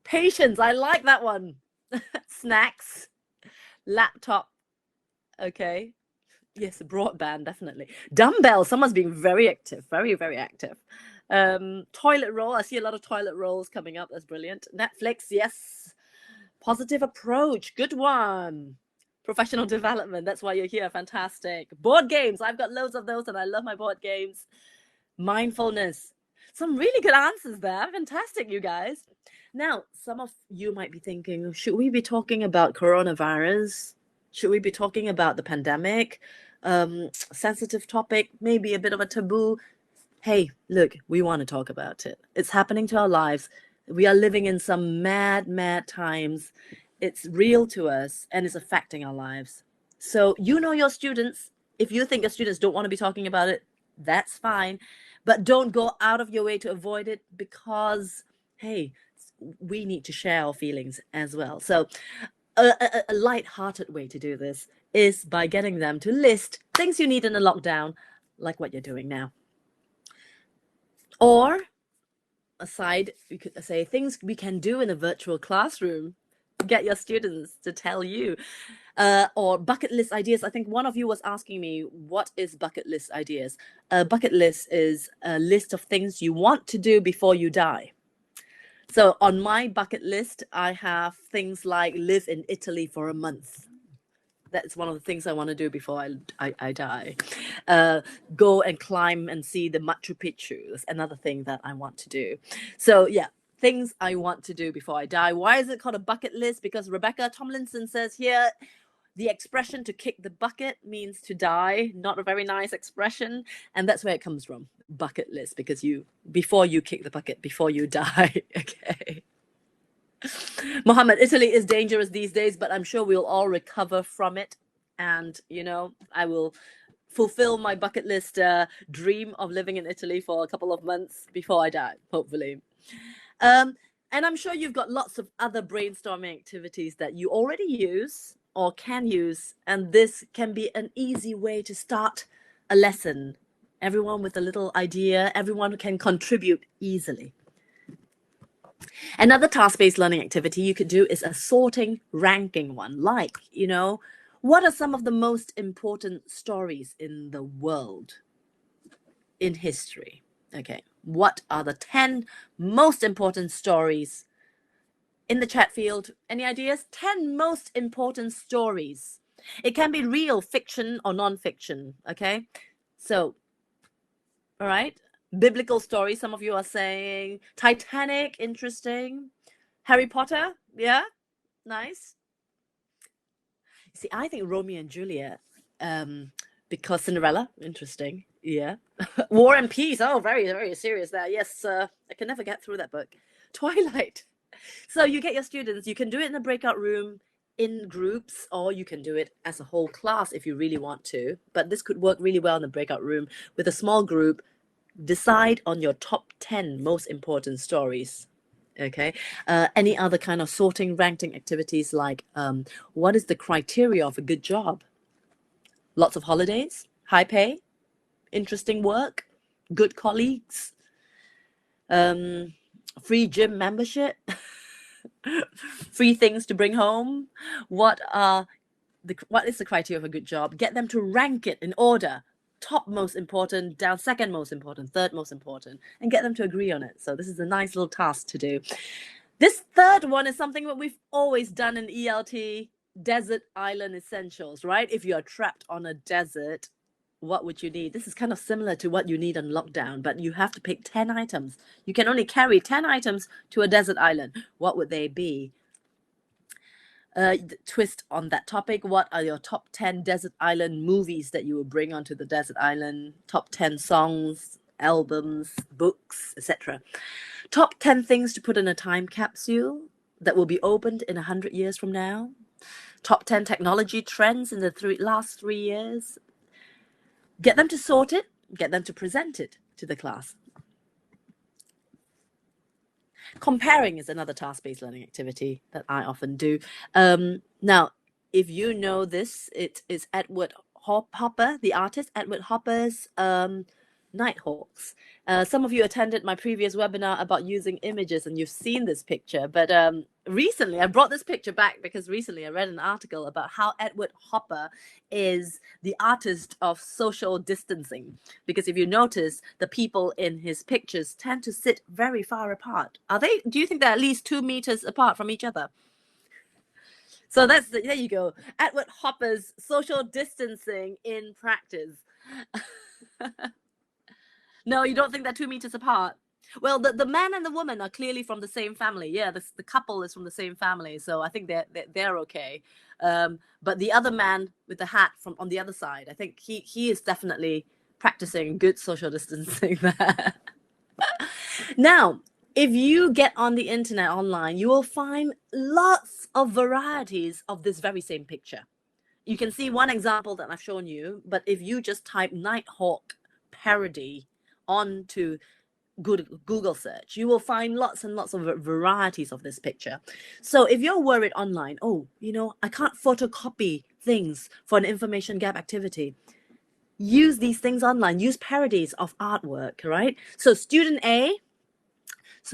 Patience, I like that one. Snacks, laptop. Okay. Yes, broadband, definitely. Dumbbell, someone's being very active, very, very active. Toilet roll. I see a lot of toilet rolls coming up. That's brilliant. Netflix, yes. Positive approach. Good one. Professional development. That's why you're here. Fantastic. Board games. I've got loads of those and I love my board games. Mindfulness. Some really good answers there. Fantastic, you guys. Now, some of you might be thinking, should we be talking about coronavirus? Should we be talking about the pandemic? Sensitive topic, maybe a bit of a taboo. Hey, look, we want to talk about it. It's happening to our lives. We are living in some mad, mad times. It's real to us and it's affecting our lives. So, you know your students. If you think your students don't want to be talking about it, that's fine. But don't go out of your way to avoid it because, hey, we need to share our feelings as well. So, a light-hearted way to do this is by getting them to list things you need in a lockdown, like what you're doing now. Or aside, we could say things we can do in a virtual classroom. Get your students to tell you. Or bucket list ideas. I think one of you was asking me, what is bucket list ideas? A bucket list is a list of things you want to do before you die. So on my bucket list, I have things like live in Italy for a month. That's one of the things I want to do before I die. Go and climb and see the Machu Picchu. That's another thing that I want to do. So yeah, things I want to do before I die. Why is it called a bucket list? Because Rebecca Tomlinson says here, the expression to kick the bucket means to die. Not a very nice expression. And that's where it comes from, bucket list, because before you kick the bucket, before you die. Okay. Mohammed, Italy is dangerous these days, but I'm sure we'll all recover from it. And, I will fulfill my bucket list dream of living in Italy for a couple of months before I die, hopefully. And I'm sure you've got lots of other brainstorming activities that you already use or can use. And this can be an easy way to start a lesson. Everyone with a little idea, everyone can contribute easily. Another task-based learning activity you could do is a sorting, ranking one. Like, what are some of the most important stories in the world, in history? Okay, what are the 10 most important stories? In the chat field, any ideas? 10 most important stories. It can be real, fiction, or non-fiction, okay? So, all right. Biblical stories, some of you are saying. Titanic, interesting. Harry Potter, yeah, nice. See, I think Romeo and Juliet, because Cinderella, interesting, yeah. War and Peace, oh, very, very serious there. Yes, I can never get through that book. Twilight. So you get your students, you can do it in a breakout room, in groups, or you can do it as a whole class if you really want to. But this could work really well in the breakout room with a small group. Decide on your top 10 most important stories. Okay. Any other kind of sorting, ranking activities like what is the criteria of a good job? Lots of holidays, high pay, interesting work, good colleagues, free gym membership, free things to bring home. What is the criteria of a good job? Get them to rank it in order. Top most important, down second most important, third most important, and get them to agree on it. So this is a nice little task to do. This third one is something that we've always done in ELT, desert island essentials, right? If you are trapped on a desert, what would you need? This is kind of similar to what you need on lockdown, but you have to pick 10 items. You can only carry 10 items to a desert island. What would they be? Twist on that topic. What are your top 10 desert island movies that you will bring onto the desert island? Top 10 songs, albums, books, etc. Top 10 things to put in a time capsule that will be opened in 100 years from now. Top 10 technology trends in the last 3 years. Get them to sort it, get them to present it to the class. Comparing is another task-based learning activity that I often do. Now, if you know this, it is Edward Hopper, the artist, Edward Hopper's Nighthawks. Some of you attended my previous webinar about using images and you've seen this picture, but recently, I brought this picture back because recently I read an article about how Edward Hopper is the artist of social distancing. Because if you notice, the people in his pictures tend to sit very far apart. Do you think they're at least 2 meters apart from each other? So there you go. Edward Hopper's social distancing in practice. No, you don't think they're 2 meters apart? Well, the man and the woman are clearly from the same family. Yeah, the couple is from the same family, so I think they're okay. But the other man with the hat from on the other side, I think he is definitely practicing good social distancing there. Now, if you get on the internet online, you will find lots of varieties of this very same picture. You can see one example that I've shown you, but if you just type Nighthawk parody onto Google search, you will find lots and lots of varieties of this picture. So if you're worried online, I can't photocopy things for an information gap activity, use these things online, use parodies of artwork, right? So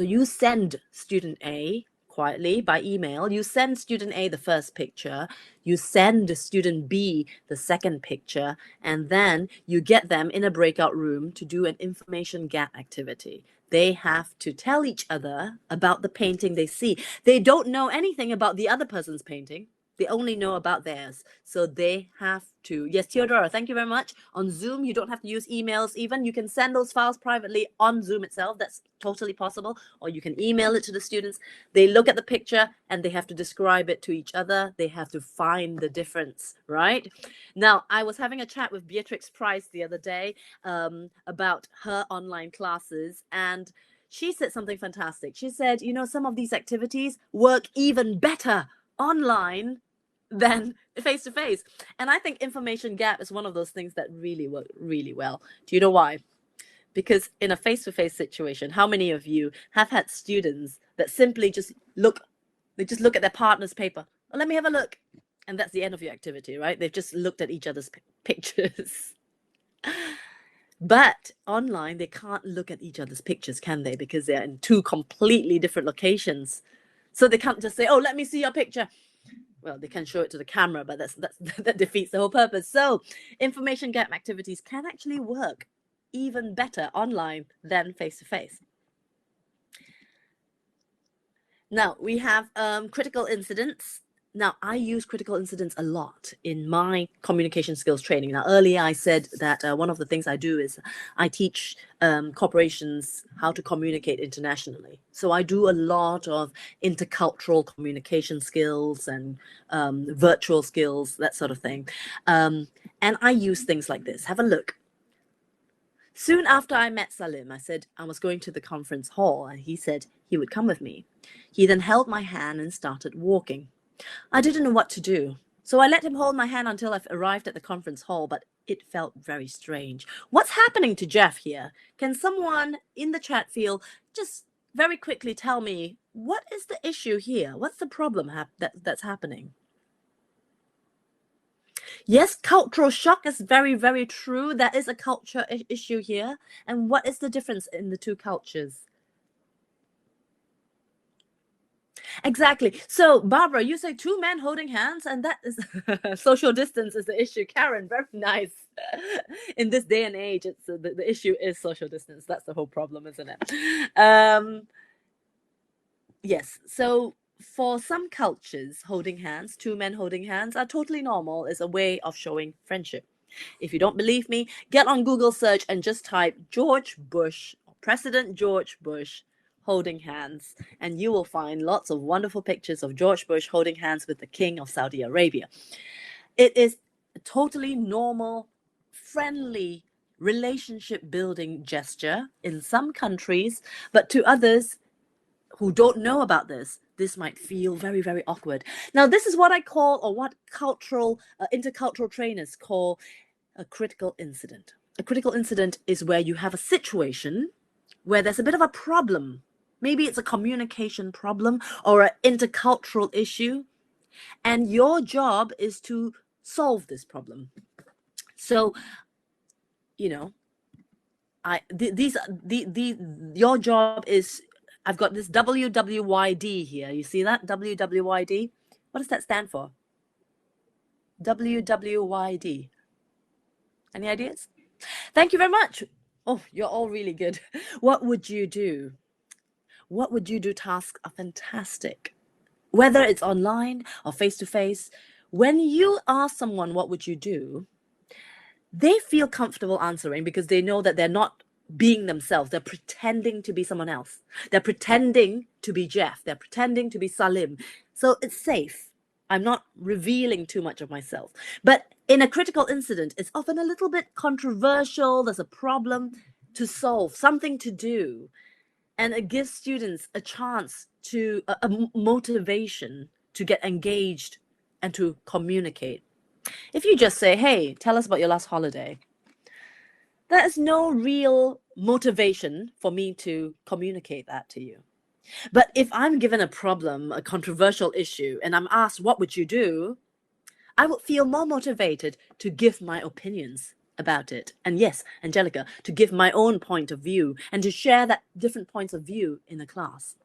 you send student A quietly by email, you send student A the first picture, you send student B the second picture, and then you get them in a breakout room to do an information gap activity. They have to tell each other about the painting they see. They don't know anything about the other person's painting. They only know about theirs. So they have to, yes, Theodora, thank you very much. On Zoom, you don't have to use emails even. You can send those files privately on Zoom itself. That's totally possible. Or you can email it to the students. They look at the picture and they have to describe it to each other. They have to find the difference, right? Now, I was having a chat with Beatrix Price the other day about her online classes, and she said something fantastic. She said, some of these activities work even better online than face-to-face. And I think information gap is one of those things that really work really well. Do you know why? Because in a face-to-face situation, how many of you have had students that simply just look at their partner's paper? Oh, let me have a look. And that's the end of your activity, right? They've just looked at each other's pictures. But online, they can't look at each other's pictures, can they? Because they're in two completely different locations. So they can't just say, oh, let me see your picture. Well, they can show it to the camera, but that defeats the whole purpose. So information gap activities can actually work even better online than face-to-face. Now, we have critical incidents. Now, I use critical incidents a lot in my communication skills training. Now, earlier I said that one of the things I do is I teach corporations how to communicate internationally. So I do a lot of intercultural communication skills and virtual skills, that sort of thing. And I use things like this. Have a look. Soon after I met Salim, I said I was going to the conference hall, and he said he would come with me. He then held my hand and started walking. I didn't know what to do, so I let him hold my hand until I arrived at the conference hall, but it felt very strange. What's happening to Jeff here? Can someone in the chat field just very quickly tell me, what is the issue here? What's the problem that's happening? Yes, cultural shock is very, very true. There is a culture issue here. And what is the difference in the two cultures? Exactly. So, Barbara, you say two men holding hands, and that is social distance is the issue. Karen, very nice. In this day and age, it's the issue is social distance. That's the whole problem, isn't it? Yes. So, for some cultures, holding hands, two men holding hands, are totally normal. It's a way of showing friendship. If you don't believe me, get on Google search and just type George Bush, President George Bush, holding hands, and you will find lots of wonderful pictures of George Bush holding hands with the King of Saudi Arabia. It is a totally normal, friendly, relationship building gesture in some countries, but to others who don't know about this might feel very, very awkward. Now, this is what I call, or what intercultural trainers call, a critical incident. A critical incident is where you have a situation where there's a bit of a problem. Maybe it's a communication problem or an intercultural issue, and your job is to solve this problem. So, your job is I've got this WWYD here. You see that? WWYD? What does that stand for? WWYD. Any ideas? Thank you very much. Oh, you're all really good. What would you do? What would you do? Tasks are fantastic. Whether it's online or face-to-face, when you ask someone, what would you do? They feel comfortable answering because they know that they're not being themselves. They're pretending to be someone else. They're pretending to be Jeff. They're pretending to be Salim. So it's safe. I'm not revealing too much of myself. But in a critical incident, it's often a little bit controversial. There's a problem to solve, something to do. And it gives students a chance to, a motivation to get engaged and to communicate. If you just say, hey, tell us about your last holiday, there is no real motivation for me to communicate that to you. But if I'm given a problem, a controversial issue, and I'm asked, what would you do? I would feel more motivated to give my opinions about it. And yes, Angelica, to give my own point of view and to share that different points of view in a class.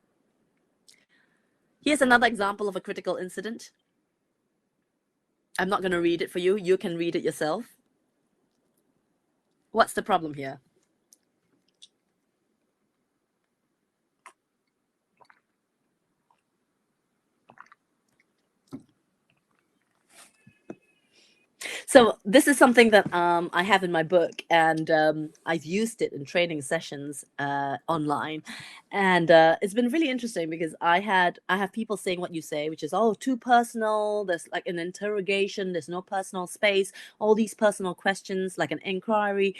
Here's another example of a critical incident. I'm not going to read it for you. You can read it yourself. What's the problem here? So this is something that I have in my book, and I've used it in training sessions online, and it's been really interesting because I have people saying what you say, which is, oh, too personal. There's like an interrogation. There's no personal space. All these personal questions, like an inquiry,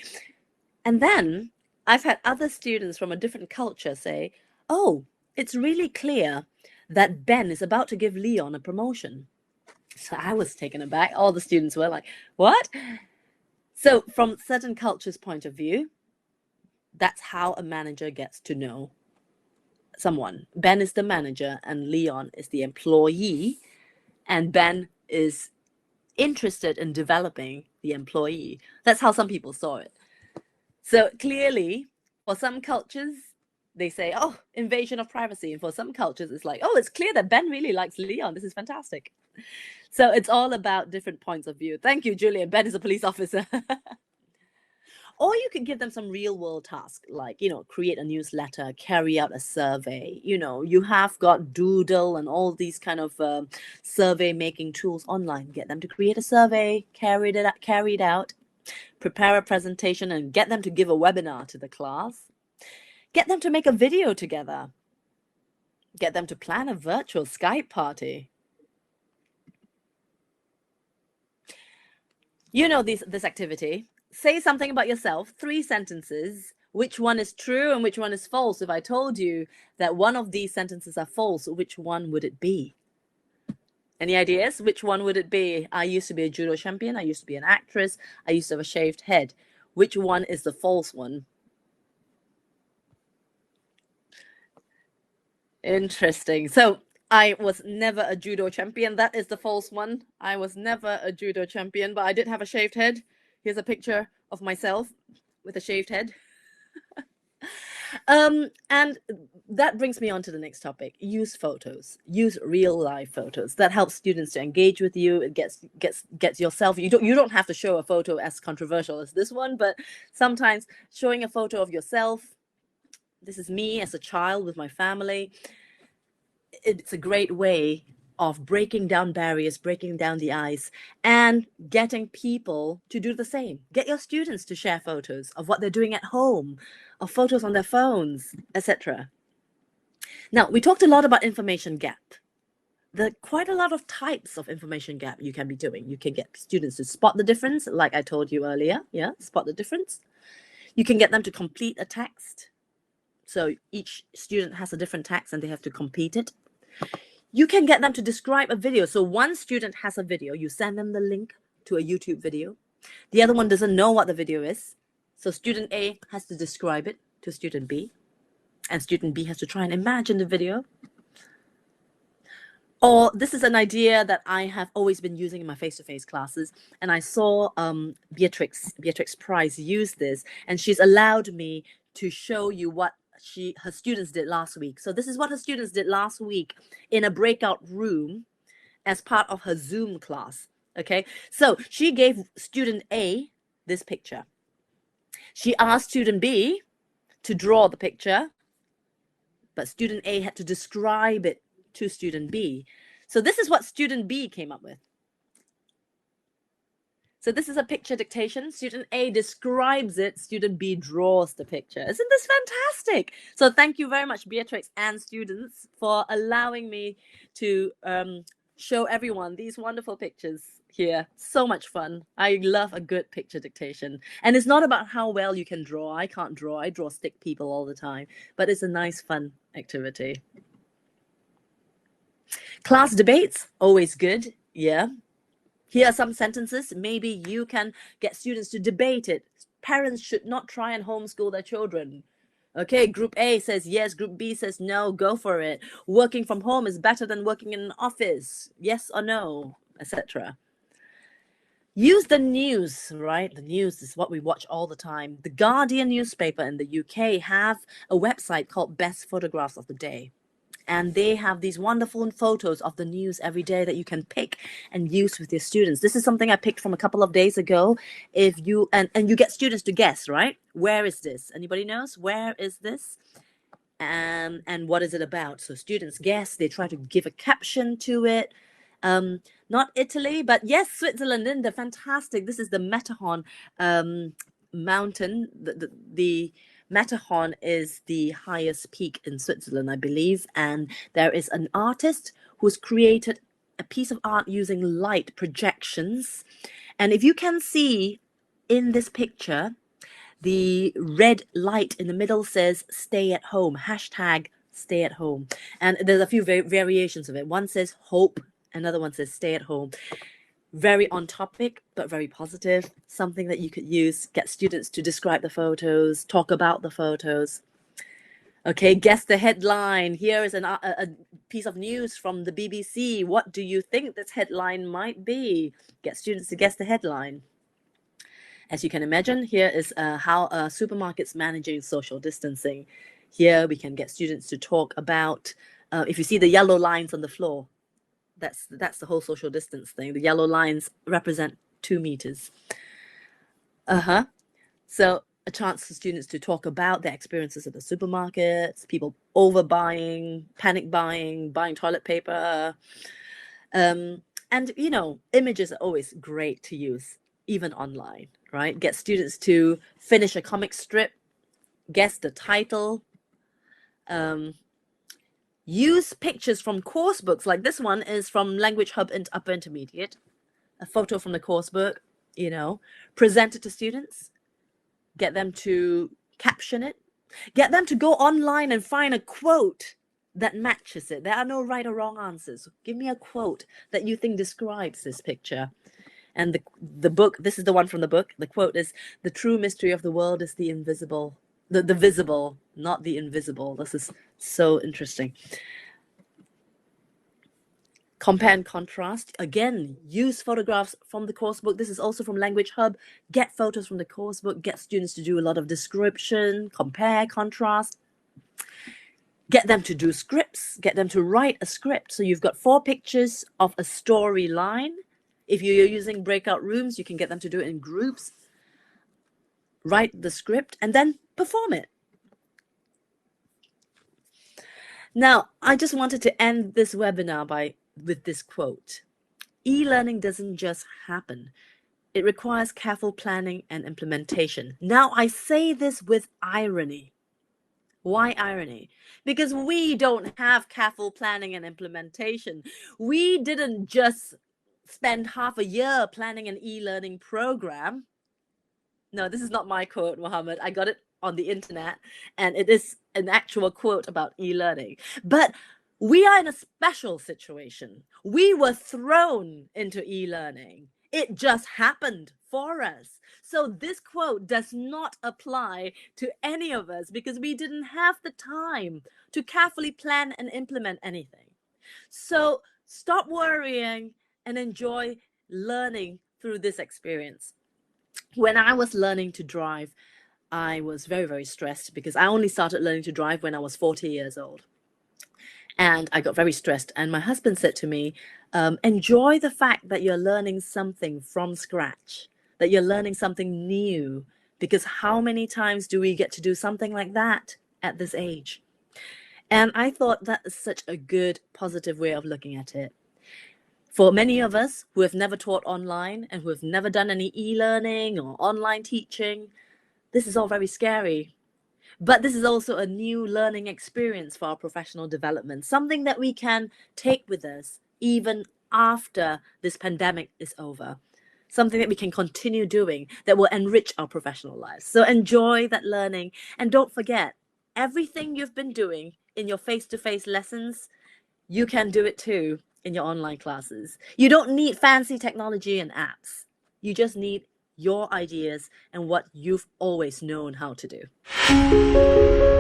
and then I've had other students from a different culture say, oh, it's really clear that Ben is about to give Leon a promotion. So I was taken aback. All the students were like, what? So from certain cultures' point of view, that's how a manager gets to know someone. Ben is the manager and Leon is the employee, and Ben is interested in developing the employee. That's how some people saw it. So clearly, for some cultures, they say, oh, invasion of privacy. And for some cultures, it's like, oh, it's clear that Ben really likes Leon. This is fantastic. So it's all about different points of view. Thank you, Julian. Ben is a police officer. Or you could give them some real world task, like, create a newsletter, carry out a survey. You have got Doodle and all these kind of survey making tools online. Get them to create a survey, carry it out, prepare a presentation, and get them to give a webinar to the class. Get them to make a video together. Get them to plan a virtual Skype party. This activity. Say something about yourself, 3 sentences. Which one is true and which one is false? If I told you that one of these sentences are false, which one would it be? Any ideas? Which one would it be? I used to be a judo champion. I used to be an actress. I used to have a shaved head. Which one is the false one? Interesting. So I was never a judo champion. That is the false one. I was never a judo champion, but I did have a shaved head. Here's a picture of myself with a shaved head. And that brings me on to the next topic. Use photos. Use real life photos. That helps students to engage with you. It gets yourself. You don't have to show a photo as controversial as this one, but sometimes showing a photo of yourself. This is me as a child with my family. It's a great way of breaking down barriers, breaking down the ice, and getting people to do the same. Get your students to share photos of what they're doing at home, of photos on their phones, etc. Now, we talked a lot about information gap. There are quite a lot of types of information gap you can be doing. You can get students to spot the difference, like I told you earlier. Yeah, spot the difference. You can get them to complete a text. So each student has a different text and they have to complete it. You can get them to describe a video. So one student has a video. You send them the link to a YouTube video. The other one doesn't know what the video is. So student A has to describe it to student B. And student B has to try and imagine the video. Or this is an idea that I have always been using in my face-to-face classes. And I saw Beatrix Price use this. And she's allowed me to show you what her students did last week. So this is what her students did last week in a breakout room as part of her Zoom class. Okay, so she gave student A this picture. She asked student B to draw the picture, but student A had to describe it to student B. So this is what student B came up with. So this is a picture dictation. Student A describes it. Student B draws the picture. Isn't this fantastic? So thank you very much, Beatrix and students, for allowing me to show everyone these wonderful pictures here. So much fun. I love a good picture dictation. And it's not about how well you can draw. I can't draw. I draw stick people all the time. But it's a nice, fun activity. Class debates, always good. Yeah. Here are some sentences. Maybe you can get students to debate it. Parents should not try and homeschool their children. Okay, group A says yes, group B says no, go for it. Working from home is better than working in an office. Yes or no, etc. Use the news, right? The news is what we watch all the time. The Guardian newspaper in the UK have a website called Best Photographs of the Day. And they have these wonderful photos of the news every day that you can pick and use with your students. This is something I picked from a couple of days ago. If you and you get students to guess, right? Where is this? Anybody knows? Where is this? And what is it about? So students guess. They try to give a caption to it. Not Italy, but yes, Switzerland. Linda, fantastic. This is the Matterhorn mountain. The Matterhorn is the highest peak in Switzerland, I believe, and there is an artist who's created a piece of art using light projections. And if you can see in this picture, the red light in the middle says stay at home, hashtag stay at home. And there's a few variations of it. One says hope, another one says stay at home. Very on topic, but very positive. Something that you could use, get students to describe the photos, talk about the photos. Okay, guess the headline. Here is a piece of news from the BBC. What do you think this headline might be? Get students to guess the headline. As you can imagine, here is how supermarkets managing social distancing. Here we can get students to talk about, if you see the yellow lines on the floor, that's the whole social distance thing. The yellow lines represent 2 meters. So a chance for students to talk about their experiences at the supermarkets, people overbuying, panic buying, buying toilet paper. And, you know, images are always great to use, even online, right? Get students to finish a comic strip, guess the title, use pictures from course books. Like this one is from Language Hub and Upper Intermediate, a photo from the course book, you know, present it to students, get them to caption it, get them to go online and find a quote that matches it. There are no right or wrong answers. Give me a quote that you think describes this picture. And the book, this is the one from the book. The quote is, "The true mystery of the world is the invisible, the visible, not the invisible." This is so interesting. Compare and contrast. Again, use photographs from the course book. This is also from Language Hub. Get photos from the course book. Get students to do a lot of description, compare, contrast. Get them to do scripts. Get them to write a script. So you've got 4 pictures of a storyline. If you're using breakout rooms, you can get them to do it in groups. Write the script and then perform it. Now, I just wanted to end this webinar with this quote. E-learning doesn't just happen. It requires careful planning and implementation. Now, I say this with irony. Why irony? Because we don't have careful planning and implementation. We didn't just spend half a year planning an e-learning program. No, this is not my quote, Mohammed. I got it on the internet, and it is an actual quote about e-learning. But we are in a special situation. We were thrown into e-learning. It just happened for us. So this quote does not apply to any of us because we didn't have the time to carefully plan and implement anything. So stop worrying and enjoy learning through this experience. When I was learning to drive, I was very, very stressed because I only started learning to drive when I was 40 years old. And I got very stressed. And my husband said to me, enjoy the fact that you're learning something from scratch, that you're learning something new, because how many times do we get to do something like that at this age? And I thought that is such a good, positive way of looking at it. For many of us who have never taught online and who have never done any e-learning or online teaching, this is all very scary. But this is also a new learning experience for our professional development, something that we can take with us even after this pandemic is over, something that we can continue doing that will enrich our professional lives. So enjoy that learning, and don't forget, everything you've been doing in your face-to-face lessons, you can do it too in your online classes. You don't need fancy technology and apps. You just need your ideas and what you've always known how to do.